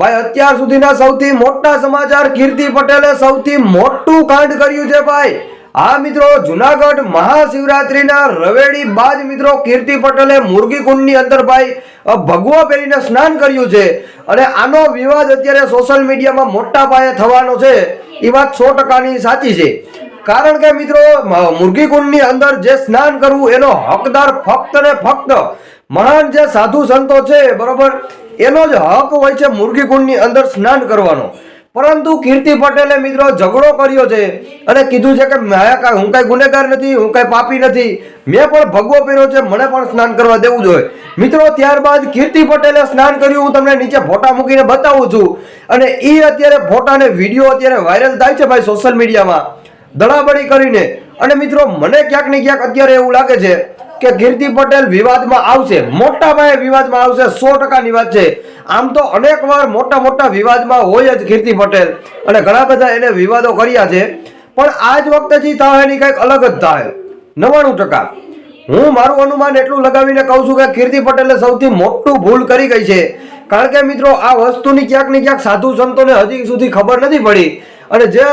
ભાઈ અત્યાર સુધીના સૌથી મોટા સમાચાર, કીર્તિ પટેલે સૌથી મોટું કાંડ કર્યું છે ભાઈ। હા મિત્રો, જુનાગઢ મહાશિવરાત્રીના રવેડી બાદ મિત્રો કીર્તિ પટેલે મુરગીકુંડની અંદર ભાઈ ભગવો પહેરીને સ્નાન કર્યું છે અને આનો વિવાદ અત્યારે સોશિયલ મીડિયામાં મોટા પાયે થવાનો છે। એ વાત 100% સાચી છે, કારણ કે મિત્રો મુરગીકુંડની અંદર જે સ્નાન કરવું એનો હકદાર ફક્ત ને ફક્ત મહાન જે સાધુ સંતો છે, બરોબર, એનો જ હક હોય છે મુરગીકુંડની અંદર સ્નાન કરવાનો। પરંતુ કીર્તિ પટેલે મિત્રો ઝઘડો કર્યો છે અને કીધું છે કે હું કઈ ગુનેગાર નથી, હું કઈ પાપી નથી, મેં પણ ભગવો પહેર્યો છે, મને પણ સ્નાન કરવા દેવું જોઈએ। મિત્રો ત્યારબાદ કીર્તિ પટેલે સ્નાન કર્યું, હું તમને નીચે ફોટા મૂકીને બતાવું છું અને એ અત્યારે ફોટા ને વિડીયો અત્યારે વાયરલ થાય છે ભાઈ સોશિયલ મીડિયામાં દડાબડી કરીને। અને મિત્રો મને ક્યાંક ને ક્યાંક અત્યારે એવું લાગે છે કે કીર્તિ પટેલ વિવાદમાં આવશે, મોટા પાયે વિવાદમાં આવશે, 100%ની વાત છે। આમ તો અનેક વાર મોટા વિવાદમાં હોય જ કીર્તિ પટેલ અને ઘણા બધા એને વિવાદો કર્યા છે, પણ આજ વખતે જે થાય એની કંઈક અલગ જ થાય 99%। હું મારું અનુમાન એટલું લગાવીને કહું છું કે કીર્તિ પટેલે સૌથી મોટું ભૂલ કરી ગઈ છે, કારણ કે મિત્રો આ વસ્તુની ક્યાંક ને ક્યાંક સાધુ સંતોને હજી સુધી ખબર નથી પડી અને જે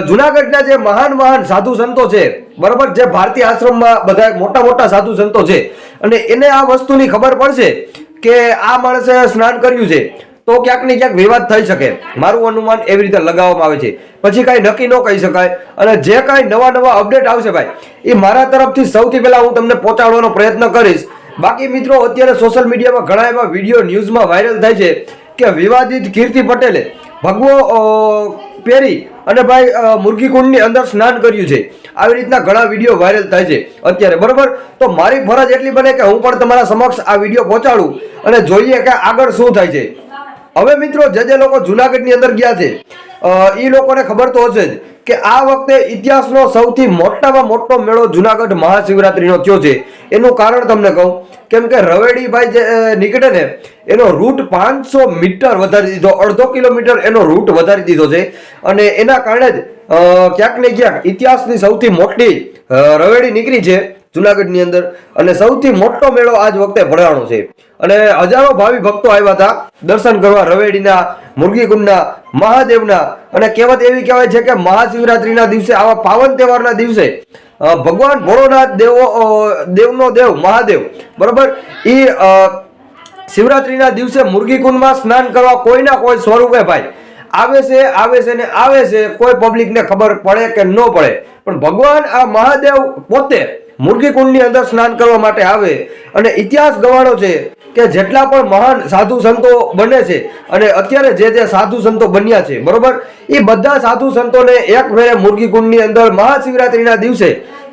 જુનાગઢના જે મહાન સાધુ સંતો છે, બરોબર, જે ભારતીય આશ્રમમાં બધા મોટા સાધુ સંતો છે અને એને આ વસ્તુની ખબર પડશે કે આ માણસે સ્નાન કર્યું છે તો ક્યાંક ને ક્યાંક વિવાદ થઈ શકે। મારું અનુમાન એવી રીતે લગાવવામાં આવે છે, પછી કાંઈ નક્કી ન કહી શકાય। અને જે કાંઈ નવા અપડેટ આવશે ભાઈ એ મારા તરફથી સૌથી પહેલા હું તમને પહોંચાડવાનો પ્રયત્ન કરીશ। બાકી મિત્રો અત્યારે સોશિયલ મીડિયામાં ઘણા એવા વિડીયો ન્યૂઝમાં વાયરલ થાય છે કે વિવાદિત કીર્તિ પટેલે ભગવો પહેરી અને ભાઈ મુરગીકુંડની અંદર સ્નાન કર્યું છે, આવી રીતના ઘણા વિડીયો વાયરલ થાય છે અત્યારે, બરોબર। તો મારી ફરજ એટલી બને કે હું પણ તમારા સમક્ષ આ વિડીયો પહોંચાડું અને જોઈએ કે આગળ શું થાય છે। હવે મિત્રો જે લોકો જુનાગઢની અંદર ગયા છે એ લોકોને ખબર તો હશે જ કે આ વખતે ઇતિહાસનો સૌથી મોટામાં મોટો મેળો જુનાગઢ મહાશિવરાત્રીનો થયો છે। એનું કારણ તમને કહું, કેમ કે રવેડી ભાઈ જે નીકળે ને એનો રૂટ 500 મીટર વધારી દીધો, અડધો કિલોમીટર એનો રૂટ વધારી દીધો છે અને એના કારણે જ ક્યાંક ને ક્યાંક ઇતિહાસની સૌથી મોટી રવેડી નીકળી છે જુનાગઢની અંદર અને સૌથી મોટો મેળો આજ વખતે ભરાણો છે અને હજારો ભાવિ ભક્તો આવ્યા હતા દર્શન કરવા રવેડીના, મુરગીકુંડના, મહાદેવના। અને કહેવત એવી કહેવાય છે કે મહાશિવરાત્રીના દિવસે, આવા પાવન તહેવારના દિવસે ભગવાન ભોળોનાથ દેવનો દેવ મહાદેવ, બરોબર, એ શિવરાત્રીના દિવસે મુરગીકુંડમાં સ્નાન કરવા કોઈના કોઈ સ્વરૂપે ભાઈ આવે છે। કોઈ પબ્લિકને ખબર પડે કે ન પડે, પણ ભગવાન આ મહાદેવ પોતે મુરગીકુંડની અંદર સ્નાન કરવા માટે આવે અને ઇતિહાસ ગવાણો છે કે જેટલા પણ મહાન સાધુ સંતો બને છે અને અત્યારે જે સાધુ સંતો બન્યા છે, બરોબર, એ બધા સાધુ સંતોને એક વેળે મુરગીકુંડની અંદર મહાશિવરાત્રીના દિવસે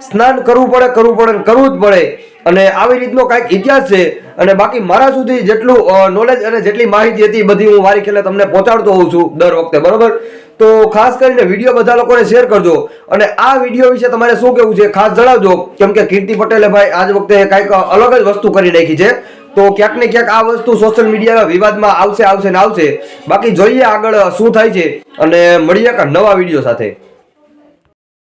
સ્નાન કરવું જ પડે અને આવી રીતનો કાંઈક ઇતિહાસ છે। અને બાકી મારા સુધી જેટલું નોલેજ અને જેટલી માહિતી હતી બધી હું વારી ખેલે તમને પહોંચાડતો હોઉં છું દર વખતે, બરોબર। તો ખાસ કરીને વિડીયો બધા લોકોને શેર કરજો અને આ વિડીયો વિશે તમારે શું કહેવું છે ખાસ જણાવજો, કેમ કે કીર્તિ પટેલે ભાઈ આજ વખતે કાંઈક અલગ જ વસ્તુ કરી નાખી છે, તો ક્યાંક ને ક્યાંક આ વસ્તુ સોશિયલ મીડિયાના વિવાદમાં આવશે। બાકી જોઈએ આગળ શું થાય છે અને મળીએ નવા વિડીયો સાથે।